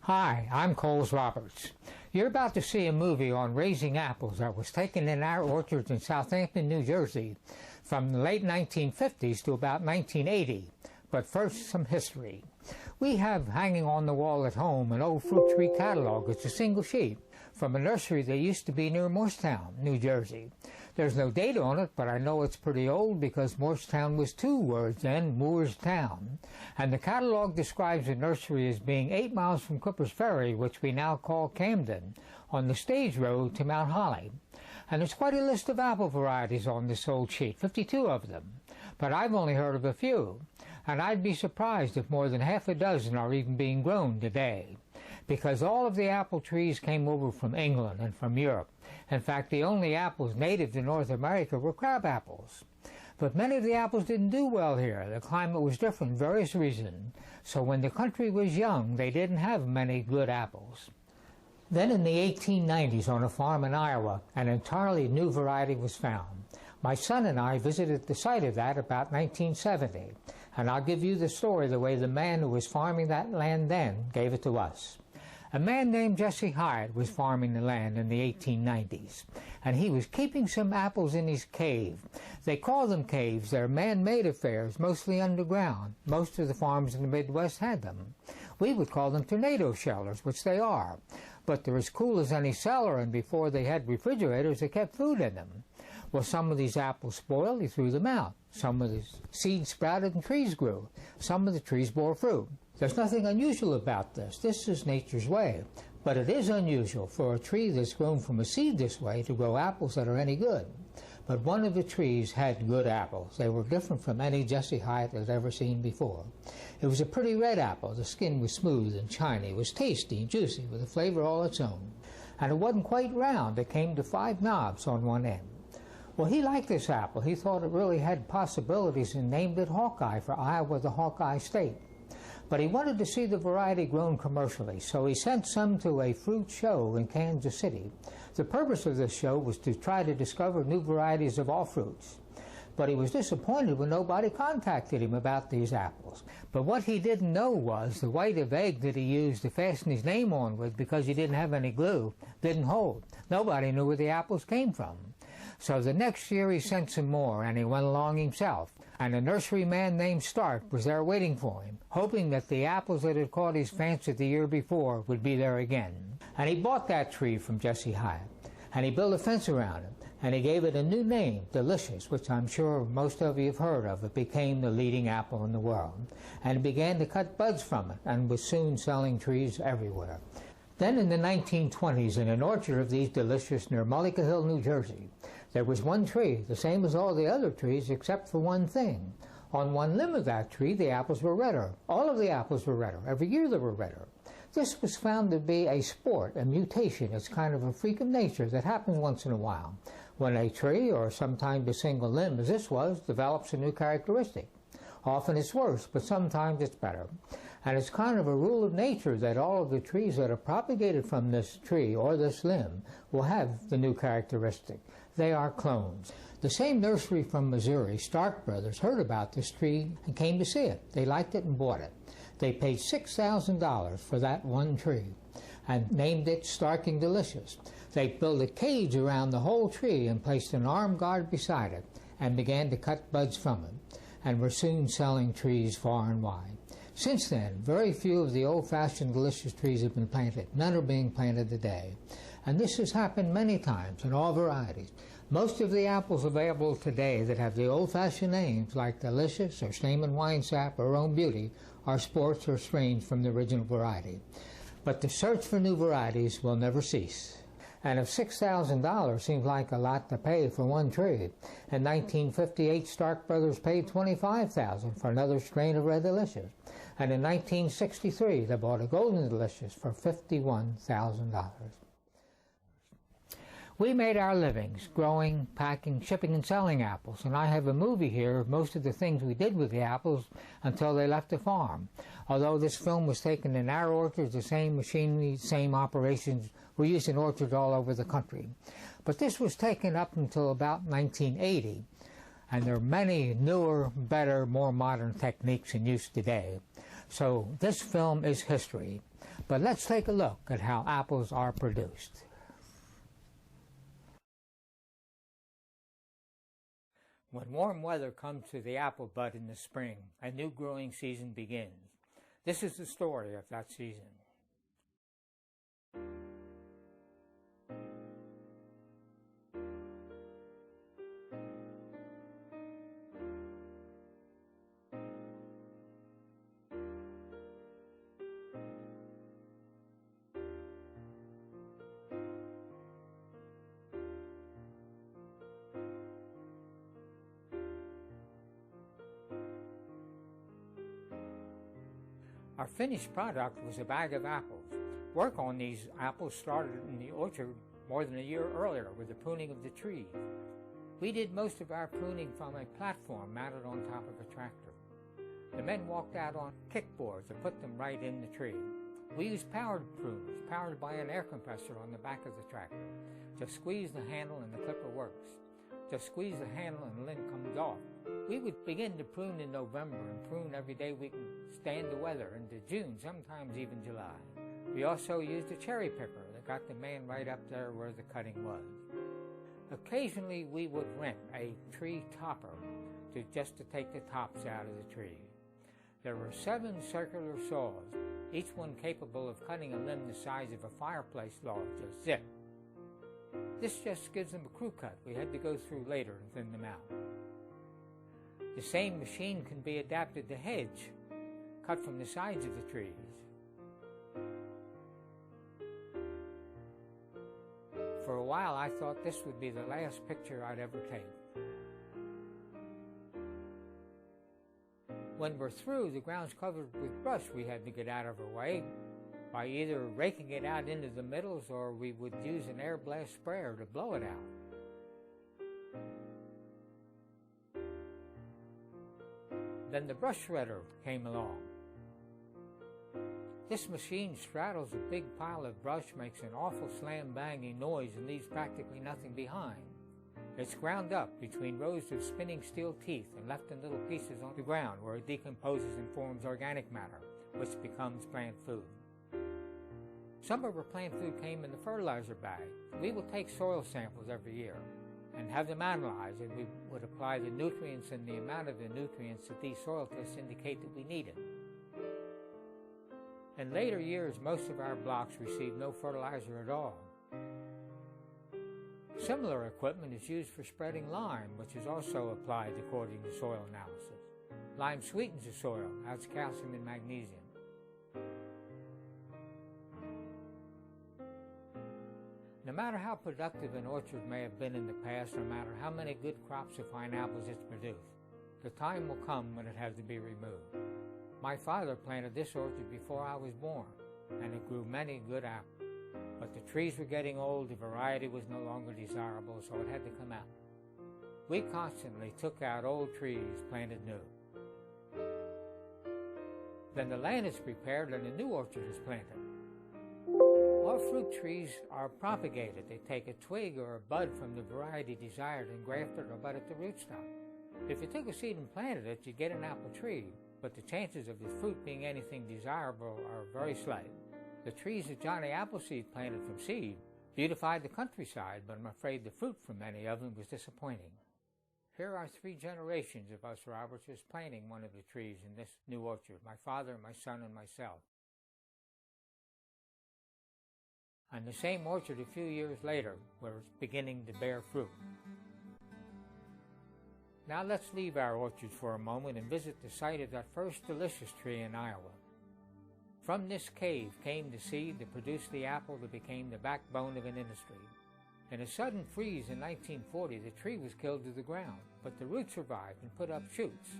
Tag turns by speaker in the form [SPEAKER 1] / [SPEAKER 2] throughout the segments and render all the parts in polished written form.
[SPEAKER 1] Hi, I'm Coles Roberts. You're about to see a movie on raising apples that was taken in our orchards in Southampton, New Jersey from the late 1950s to about 1980. But first, some history. We have hanging on the wall at home an old fruit tree catalog. It's a single sheet from a nursery that used to be near Morristown, New Jersey. There's no date on it, but I know it's pretty old because Morristown was two words then, Moorestown. And the catalog describes the nursery as being 8 miles from Clippers Ferry, which we now call Camden, on the stage road to Mount Holly. And there's quite a list of apple varieties on this old sheet, 52 of them. But I've only heard of a few, and I'd be surprised if more than half a dozen are even being grown today, because all of the apple trees came over from England and from Europe. In fact, the only apples native to North America were crab apples. But many of the apples didn't do well here. The climate was different for various reasons. So when the country was young, they didn't have many good apples. Then in the 1890s, on a farm in Iowa, an entirely new variety was found. My son and I visited the site of that about 1970, and I'll give you the story the way the man who was farming that land then gave it to us. A man named Jesse Hyatt was farming the land in the 1890s, and he was keeping some apples in his cave. They call them caves. They're man-made affairs, mostly underground. Most of the farms in the Midwest had them. We would call them tornado shelters, which they are, but they're as cool as any cellar, and before they had refrigerators, they kept food in them. Well, some of these apples spoiled, he threw them out. Some of the seeds sprouted and trees grew. Some of the trees bore fruit. There's nothing unusual about this. This is nature's way. But it is unusual for a tree that's grown from a seed this way to grow apples that are any good. But one of the trees had good apples. They were different from any Jesse Hyatt had ever seen before. It was a pretty red apple. The skin was smooth and shiny. It was tasty and juicy with a flavor all its own. And it wasn't quite round. It came to 5 knobs on one end. Well, he liked this apple. He thought it really had possibilities and named it Hawkeye for Iowa, the Hawkeye State. But he wanted to see the variety grown commercially, so he sent some to a fruit show in Kansas City. The purpose of this show was to try to discover new varieties of all fruits. But he was disappointed when nobody contacted him about these apples. But what he didn't know was the white of egg that he used to fasten his name on with, because he didn't have any glue, didn't hold. Nobody knew where the apples came from. So the next year he sent some more, and he went along himself. And a nurseryman named Stark was there waiting for him, hoping that the apples that had caught his fancy the year before would be there again. And he bought that tree from Jesse Hyatt, and he built a fence around it, and he gave it a new name, Delicious, which I'm sure most of you have heard of. It became the leading apple in the world, and he began to cut buds from it, and was soon selling trees everywhere. Then in the 1920s, in an orchard of these Delicious near Mullica Hill, New Jersey, there was one tree, the same as all the other trees except for one thing. On one limb of that tree, the apples were redder. All of the apples were redder. Every year they were redder. This was found to be a sport, a mutation. It's kind of a freak of nature that happens once in a while, when a tree, or sometimes a single limb, as this was, develops a new characteristic. Often it's worse, but sometimes it's better. And it's kind of a rule of nature that all of the trees that are propagated from this tree or this limb will have the new characteristic. They are clones. The same nursery from Missouri, Stark Brothers, heard about this tree and came to see it. They liked it and bought it. They paid $6,000 for that one tree and named it Starking Delicious. They built a cage around the whole tree and placed an armed guard beside it and began to cut buds from it, and were soon selling trees far and wide. Since then, very few of the old-fashioned delicious trees have been planted. None are being planted today. And this has happened many times in all varieties. Most of the apples available today that have the old-fashioned names, like Delicious or Stamen Winesap or Rome Beauty, are sports or strains from the original variety. But the search for new varieties will never cease. And if $6,000 seems like a lot to pay for one tree, in 1958 Stark Brothers paid $25,000 for another strain of Red Delicious. And in 1963 they bought a Golden Delicious for $51,000. We made our livings growing, packing, shipping, and selling apples, and I have a movie here of most of the things we did with the apples until they left the farm. Although this film was taken in our orchards, the same machinery, same operations were used in orchards all over the country. But this was taken up until about 1980, and there are many newer, better, more modern techniques in use today. So this film is history. But let's take a look at how apples are produced. When warm weather comes to the apple bud in the spring, a new growing season begins. This is the story of that season. Our finished product was a bag of apples. Work on these apples started in the orchard more than a year earlier with the pruning of the trees. We did most of our pruning from a platform mounted on top of a tractor. The men walked out on kickboards and put them right in the tree. We used powered pruners, powered by an air compressor on the back of the tractor. Just squeeze the handle and the clipper works. Just squeeze the handle and the limb comes off. We would begin to prune in November and prune every day we can stand the weather into June, sometimes even July. We also used a cherry picker that got the man right up there where the cutting was. Occasionally we would rent a tree topper just to take the tops out of the tree. There were 7 circular saws, each one capable of cutting a limb the size of a fireplace log, just zip. This just gives them a crew cut we had to go through later and thin them out. The same machine can be adapted to hedge, cut from the sides of the trees. For a while I thought this would be the last picture I'd ever take. When we're through, the ground's covered with brush we had to get out of our way by either raking it out into the middles or we would use an air blast sprayer to blow it out. Then the brush shredder came along. This machine straddles a big pile of brush, makes an awful slam-banging noise, and leaves practically nothing behind. It's ground up between rows of spinning steel teeth and left in little pieces on the ground where it decomposes and forms organic matter, which becomes plant food. Some of our plant food came in the fertilizer bag. We will take soil samples every year and have them analyzed, and we would apply the nutrients and the amount of the nutrients that these soil tests indicate that we needed. In later years, most of our blocks received no fertilizer at all. Similar equipment is used for spreading lime, which is also applied according to soil analysis. Lime sweetens the soil, adds calcium and magnesium. No matter how productive an orchard may have been in the past, no matter how many good crops of fine apples it's produced, the time will come when it has to be removed. My father planted this orchard before I was born, and it grew many good apples. But the trees were getting old, the variety was no longer desirable, so it had to come out. We constantly took out old trees, planted new. Then the land is prepared and a new orchard is planted. All fruit trees are propagated. They take a twig or a bud from the variety desired and graft it or bud at the rootstock. If you took a seed and planted it, you'd get an apple tree, but the chances of the fruit being anything desirable are very slight. The trees that Johnny Appleseed planted from seed beautified the countryside, but I'm afraid the fruit from many of them was disappointing. Here are 3 generations of us Robertses planting one of the trees in this new orchard, my father, my son, and myself. And the same orchard a few years later, where it's beginning to bear fruit. Now let's leave our orchards for a moment and visit the site of that first delicious tree in Iowa. From this cave came the seed that produced the apple that became the backbone of an industry. In a sudden freeze in 1940, the tree was killed to the ground, but the roots survived and put up shoots.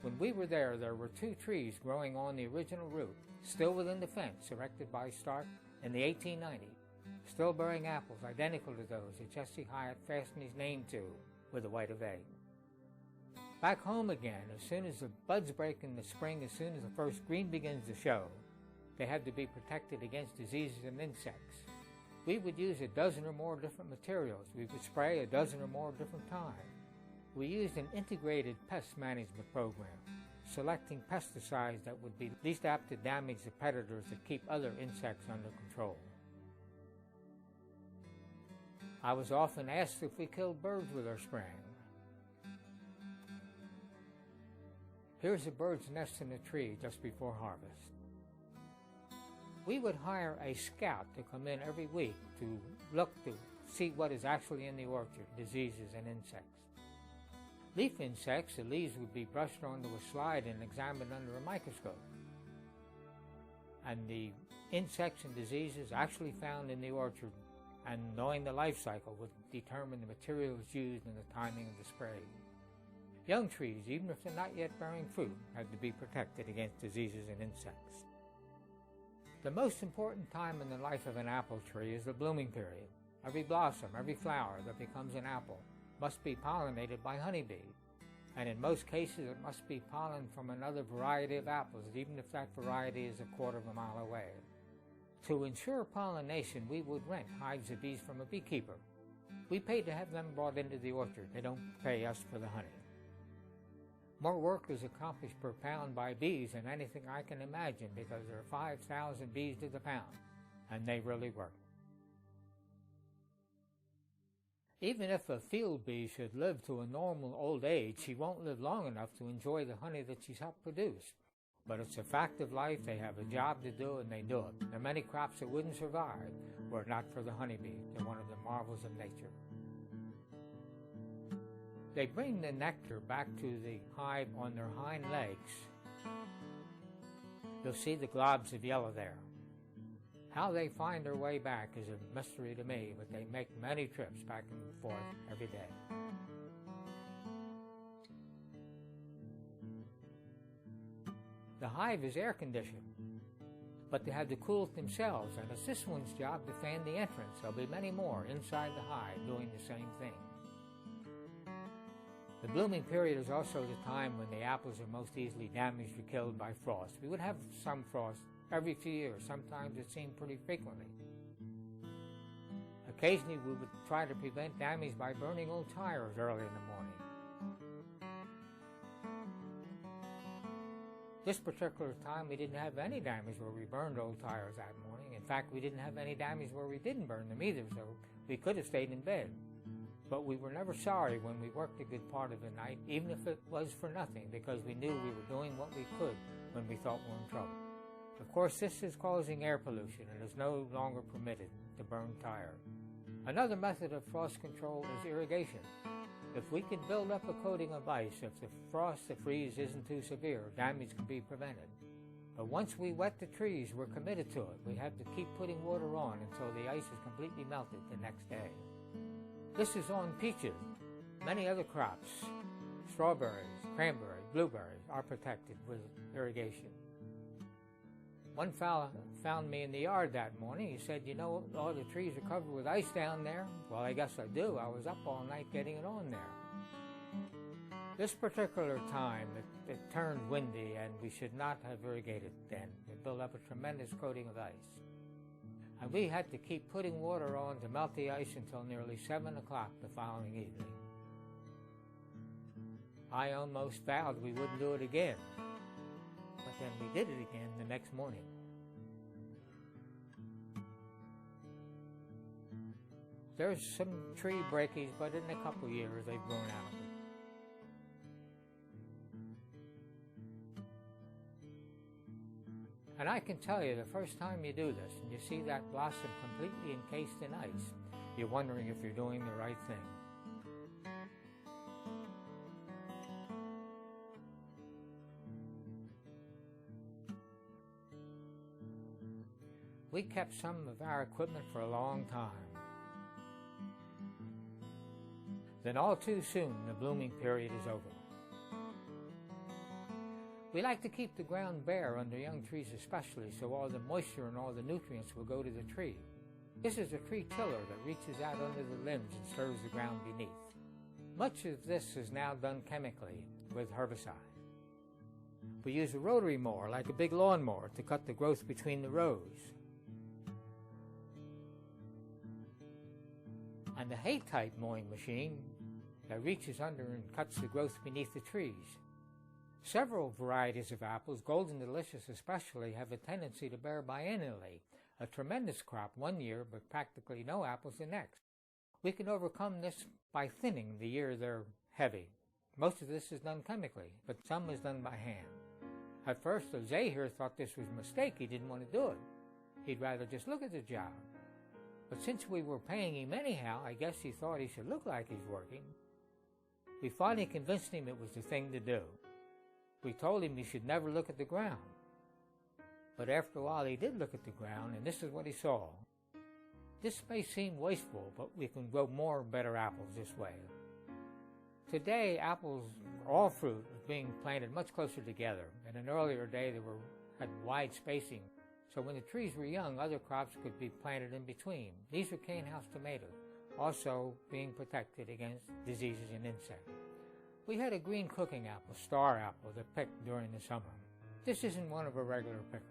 [SPEAKER 1] When we were there were 2 trees growing on the original root, still within the fence erected by Stark in the 1890s, still bearing apples identical to those that Jesse Hyatt fastened his name to with a white of egg. Back home again, as soon as the buds break in the spring, as soon as the first green begins to show, they had to be protected against diseases and insects. We would use a dozen or more different materials. We would spray a dozen or more different times. We used an integrated pest management program. selecting pesticides that would be least apt to damage the predators that keep other insects under control. I was often asked if we killed birds with our spraying. Here's a bird's nest in a tree just before harvest. We would hire a scout to come in every week to look to see what is actually in the orchard, diseases and insects. Leaf insects, the leaves would be brushed onto a slide and examined under a microscope. And the insects and diseases actually found in the orchard, and knowing the life cycle would determine the materials used and the timing of the spray. Young trees, even if they're not yet bearing fruit, have to be protected against diseases and insects. The most important time in the life of an apple tree is the blooming period. Every blossom, every flower that becomes an apple must be pollinated by honeybees, and in most cases it must be pollen from another variety of apples, even if that variety is a quarter of a mile away. To ensure pollination, we would rent hives of bees from a beekeeper. We pay to have them brought into the orchard. They don't pay us for the honey. More work is accomplished per pound by bees than anything I can imagine, because there are 5,000 bees to the pound, and they really work. Even if a field bee should live to a normal old age, she won't live long enough to enjoy the honey that she's helped produce. But it's a fact of life. They have a job to do, and they do it. There are many crops that wouldn't survive were it not for the honeybee. They're one of the marvels of nature. They bring the nectar back to the hive on their hind legs. You'll see the globs of yellow there. How they find their way back is a mystery to me, but they make many trips back and forth every day. The hive is air-conditioned, but they have to cool it themselves, and it's this one's job to fan the entrance. There'll be many more inside the hive doing the same thing. The blooming period is also the time when the apples are most easily damaged or killed by frost. We would have some frost every few years. Sometimes it seemed pretty frequently. Occasionally we would try to prevent damage by burning old tires early in the morning. This particular time we didn't have any damage where we burned old tires that morning. In fact, we didn't have any damage where we didn't burn them either, so we could have stayed in bed. But we were never sorry when we worked a good part of the night, even if it was for nothing, because we knew we were doing what we could when we thought we were in trouble. Of course, this is causing air pollution and is no longer permitted to burn tire. Another method of frost control is irrigation. If we can build up a coating of ice, if the frost, the freeze isn't too severe, damage can be prevented. But once we wet the trees, we're committed to it. We have to keep putting water on until the ice is completely melted the next day. This is on peaches. Many other crops, strawberries, cranberries, blueberries, are protected with irrigation. One fellow found me in the yard that morning. He said, "You know, all the trees are covered with ice down there." Well, I guess I do. I was up all night getting it on there. This particular time, it turned windy, and we should not have irrigated then. It built up a tremendous coating of ice. And we had to keep putting water on to melt the ice until nearly 7 o'clock the following evening. I almost vowed we wouldn't do it again. But then we did it again the next morning. There's some tree breakage, but in a couple of years they've grown out of it. And I can tell you, the first time you do this, and you see that blossom completely encased in ice, you're wondering if you're doing the right thing. We kept some of our equipment for a long time. Then all too soon, the blooming period is over. We like to keep the ground bare under young trees especially, so all the moisture and all the nutrients will go to the tree. This is a tree tiller that reaches out under the limbs and stirs the ground beneath. Much of this is now done chemically with herbicide. We use a rotary mower, like a big lawnmower, to cut the growth between the rows. And the hay-type mowing machine that reaches under and cuts the growth beneath the trees. Several varieties of apples, Golden Delicious especially, have a tendency to bear biennially, a tremendous crop one year but practically no apples the next. We can overcome this by thinning the year they're heavy. Most of this is done chemically, but some is done by hand. At first, Jose here thought this was a mistake. He didn't want to do it. He'd rather just look at the job. But since we were paying him anyhow, I guess he thought he should look like he's working. We finally convinced him it was the thing to do. We told him he should never look at the ground. But after a while he did look at the ground, and this is what he saw. This may seem wasteful, but we can grow more better apples this way. Today, apples, all fruit, is being planted much closer together. In an earlier day, they had wide spacing, so when the trees were young, other crops could be planted in between. These were cane house tomatoes, also being protected against diseases and insects. We had a green cooking apple, star apple, that picked during the summer. This isn't one of our regular pickers.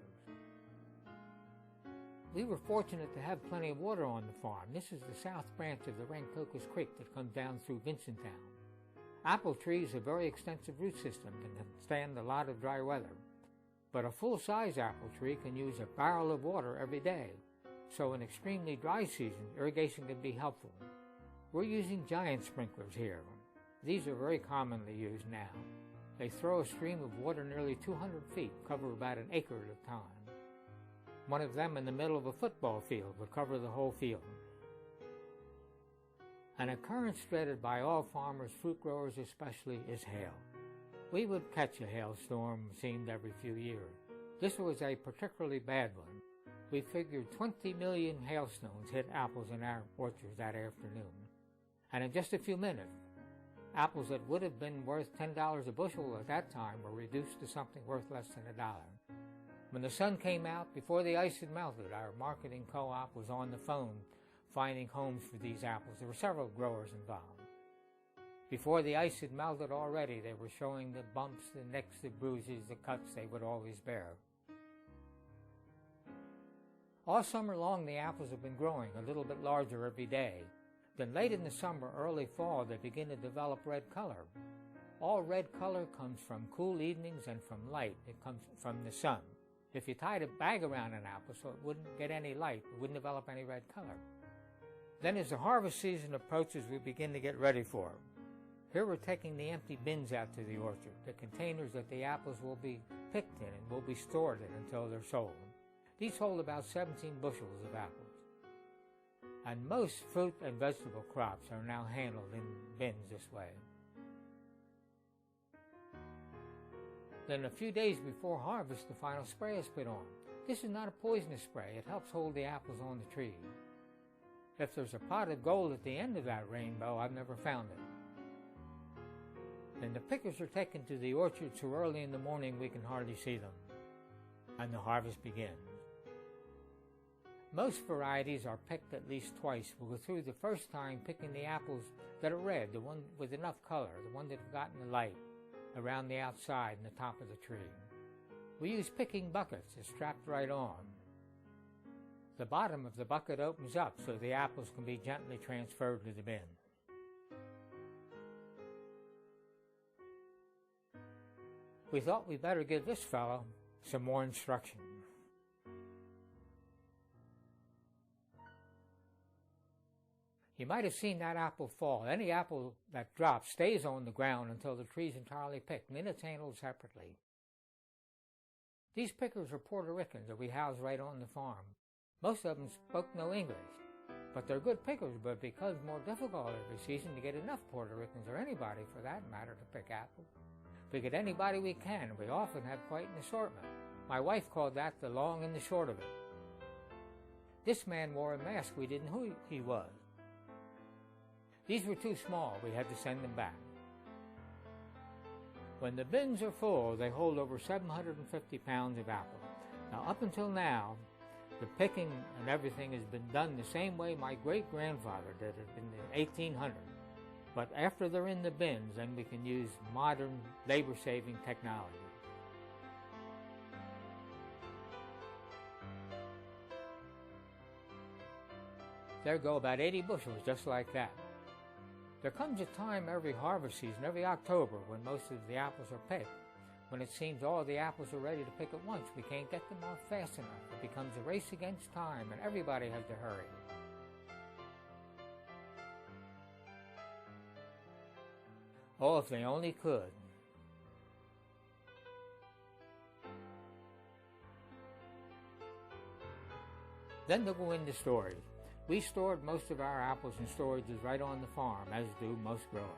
[SPEAKER 1] We were fortunate to have plenty of water on the farm. This is the south branch of the Rancocas Creek that comes down through Vincenttown. Apple trees have a very extensive root system and can stand a lot of dry weather. But a full-size apple tree can use a barrel of water every day, so in extremely dry season, irrigation can be helpful. We're using giant sprinklers here. These are very commonly used now. They throw a stream of water nearly 200 feet, cover about an acre at a time. One of them in the middle of a football field would cover the whole field. An occurrence dreaded by all farmers, fruit growers especially, is hail. We would catch a hailstorm, seemed every few years. This was a particularly bad one. We figured 20 million hailstones hit apples in our orchards that afternoon. And in just a few minutes, apples that would have been worth $10 a bushel at that time were reduced to something worth less than $1. When the sun came out, before the ice had melted, our marketing co-op was on the phone finding homes for these apples. There were several growers involved. Before the ice had melted already, they were showing the bumps, the nicks, the bruises, the cuts they would always bear. All summer long, the apples have been growing a little bit larger every day. Then late in the summer, early fall, they begin to develop red color. All red color comes from cool evenings and from light. It comes from the sun. If you tied a bag around an apple so it wouldn't get any light, it wouldn't develop any red color. Then as the harvest season approaches, we begin to get ready for it. Here we're taking the empty bins out to the orchard, the containers that the apples will be picked in and will be stored in until they're sold. These hold about 17 bushels of apples. And most fruit and vegetable crops are now handled in bins this way. Then a few days before harvest, the final spray is put on. This is not a poisonous spray. It helps hold the apples on the tree. If there's a pot of gold at the end of that rainbow, I've never found it. Then the pickers are taken to the orchard so early in the morning we can hardly see them. And the harvest begins. Most varieties are picked at least twice. We'll go through the first time picking the apples that are red, the one with enough color, the one that have gotten the light around the outside and the top of the tree. We use picking buckets. It's strapped right on. The bottom of the bucket opens up so the apples can be gently transferred to the bin. We thought we'd better give this fellow some more instruction. You might have seen that apple fall. Any apple that drops stays on the ground until the tree's entirely picked, and then it's handled separately. These pickers are Puerto Ricans that we house right on the farm. Most of them spoke no English, but they're good pickers, but it becomes more difficult every season to get enough Puerto Ricans, or anybody for that matter, to pick apples. We get anybody we can, and we often have quite an assortment. My wife called that the long and the short of it. This man wore a mask. We didn't know who he was. These were too small. We had to send them back. When the bins are full, they hold over 750 pounds of apples. Now, up until now, the picking and everything has been done the same way my great-grandfather did it in the 1800s. But after they're in the bins, then we can use modern labor-saving technology. There go about 80 bushels just like that. There comes a time every harvest season, every October, when most of the apples are picked, When it seems all the apples are ready to pick at once, we can't get them off fast enough. It becomes a race against time, and everybody has to hurry. Oh, if they only could. Then they'll go into storage. We stored most of our apples in storages right on the farm, as do most growers.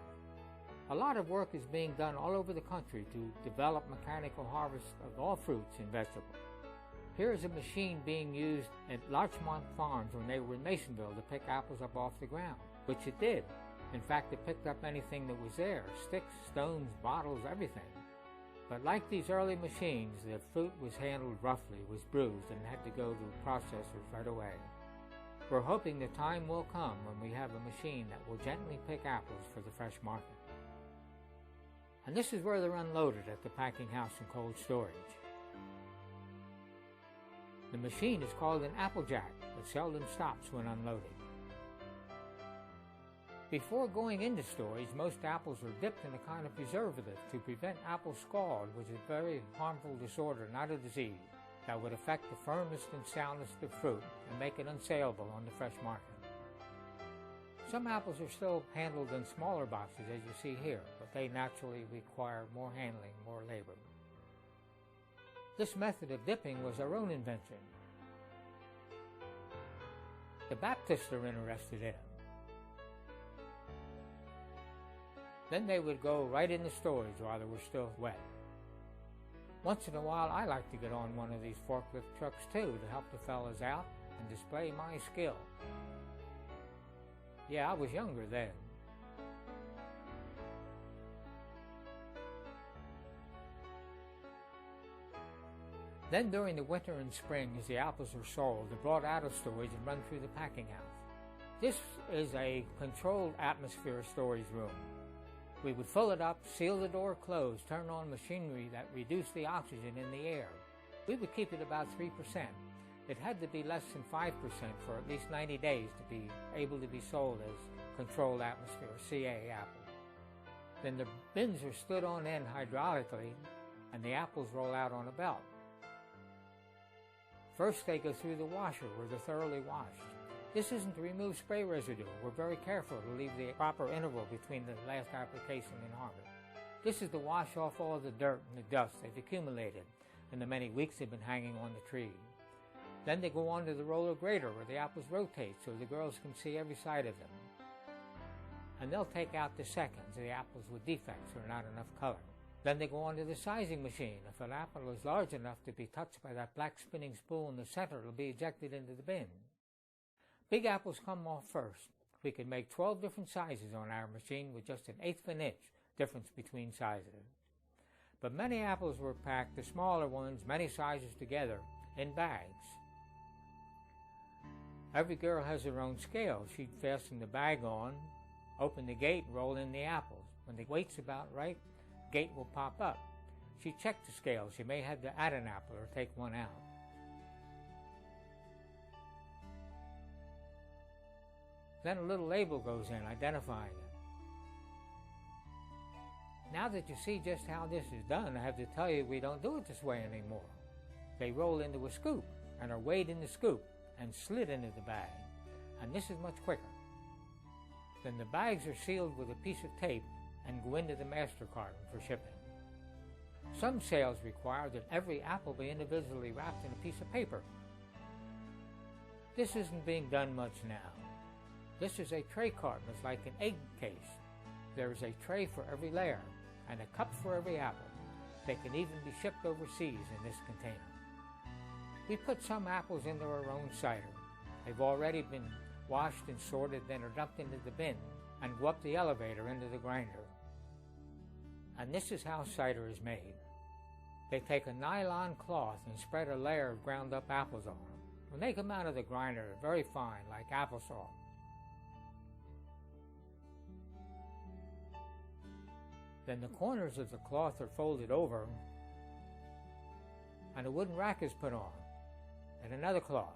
[SPEAKER 1] A lot of work is being done all over the country to develop mechanical harvest of all fruits and vegetables. Here is a machine being used at Larchmont Farms when they were in Masonville to pick apples up off the ground, which it did. In fact, it picked up anything that was there, sticks, stones, bottles, everything. But like these early machines, the fruit was handled roughly, was bruised, and had to go to processors right away. We're hoping the time will come when we have a machine that will gently pick apples for the fresh market. And this is where they're unloaded at the packing house and cold storage. The machine is called an applejack, but seldom stops when unloading. Before going into storage, most apples are dipped in a kind of preservative to prevent apple scald, which is a very harmful disorder, not a disease, that would affect the firmest and soundest of fruit and make it unsaleable on the fresh market. Some apples are still handled in smaller boxes, as you see here, but they naturally require more handling, more labor. This method of dipping was our own invention. The Baptists are interested in it. Then they would go right into storage while they were still wet. Once in a while, I like to get on one of these forklift trucks too to help the fellas out and display my skill. Yeah, I was younger then. Then during the winter and spring, as the apples are sold, they're brought out of storage and run through the packing house. This is a controlled atmosphere storage room. We would fill it up, seal the door closed, turn on machinery that reduced the oxygen in the air. We would keep it about 3%. It had to be less than 5% for at least 90 days to be able to be sold as controlled atmosphere, CA apple. Then the bins are stood on end hydraulically, and the apples roll out on a belt. First they go through the washer where they're thoroughly washed. This isn't to remove spray residue. We're very careful to leave the proper interval between the last application and harvest. This is to wash off all the dirt and the dust they've accumulated in the many weeks they've been hanging on the tree. Then they go on to the roller grater where the apples rotate so the girls can see every side of them. And they'll take out the seconds, the apples with defects or not enough color. Then they go on to the sizing machine. If an apple is large enough to be touched by that black spinning spool in the center, it'll be ejected into the bin. Big apples come off first. We could make 12 different sizes on our machine with just 1/8 of an inch difference between sizes. But many apples were packed, the smaller ones, many sizes together, in bags. Every girl has her own scale. She'd fasten the bag on, open the gate, and roll in the apples. When the weight's about right, the gate will pop up. She checked the scale. She may have to add an apple or take one out. Then a little label goes in identifying it. Now that you see just how this is done, I have to tell you we don't do it this way anymore. They roll into a scoop and are weighed in the scoop and slid into the bag, and this is much quicker. Then the bags are sealed with a piece of tape and go into the master carton for shipping. Some sales require that every apple be individually wrapped in a piece of paper. This isn't being done much now. This is a tray carton. It's like an egg case. There is a tray for every layer and a cup for every apple. They can even be shipped overseas in this container. We put some apples into our own cider. They've already been washed and sorted, then are dumped into the bin and go up the elevator into the grinder. And this is how cider is made. They take a nylon cloth and spread a layer of ground up apples on them. When they come out of the grinder, they're very fine, like applesauce. Then the corners of the cloth are folded over and a wooden rack is put on and another cloth.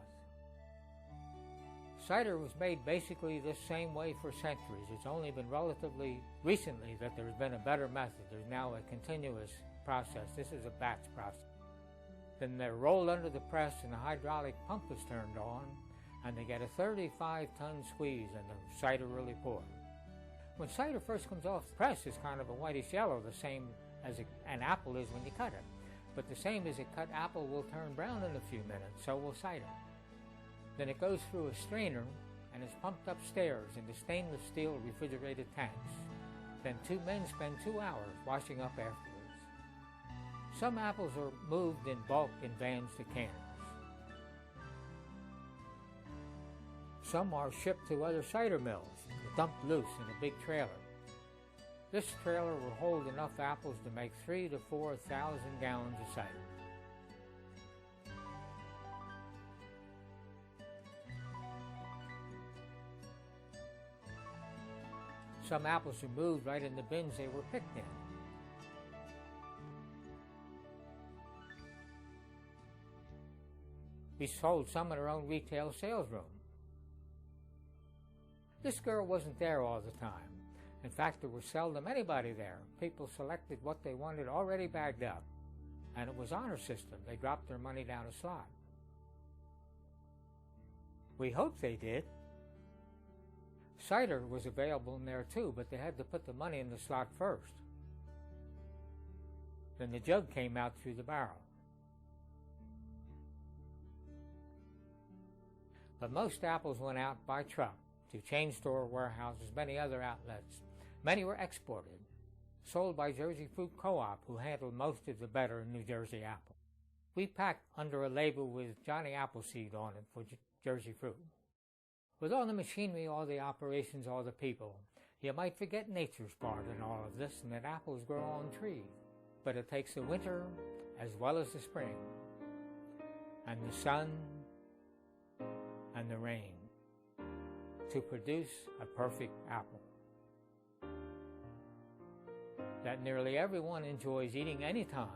[SPEAKER 1] Cider was made basically this same way for centuries. It's only been relatively recently that there's been a better method. There's now a continuous process. This is a batch process. Then they're rolled under the press and the hydraulic pump is turned on, and they get a 35-ton squeeze and the cider really poured. When cider first comes off the press, it's kind of a whitish yellow, the same as an apple is when you cut it. But the same as a cut apple will turn brown in a few minutes, so will cider. Then it goes through a strainer and is pumped upstairs into stainless steel refrigerated tanks. Then 2 men spend 2 hours washing up afterwards. Some apples are moved in bulk in vans to cans. Some are shipped to other cider mills, dumped loose in a big trailer. This trailer will hold enough apples to make 3,000 to 4,000 gallons of cider. Some apples are moved right in the bins they were picked in. We sold some in our own retail sales room. This girl wasn't there all the time. In fact, there was seldom anybody there. People selected what they wanted already bagged up. And it was honor system. They dropped their money down a slot. We hoped they did. Cider was available in there too, but they had to put the money in the slot first. Then the jug came out through the barrel. But most apples went out by truck to chain store warehouses, many other outlets. Many were exported, sold by Jersey Fruit Co-op, who handled most of the better New Jersey apple. We packed under a label with Johnny Appleseed on it for Jersey Fruit. With all the machinery, all the operations, all the people, you might forget nature's part in all of this and that apples grow on trees. But it takes the winter as well as the spring, and the sun and the rain to produce a perfect apple that nearly everyone enjoys eating any time.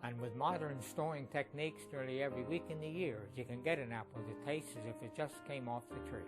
[SPEAKER 1] And with modern storing techniques, nearly every week in the year, you can get an apple that tastes as if it just came off the tree.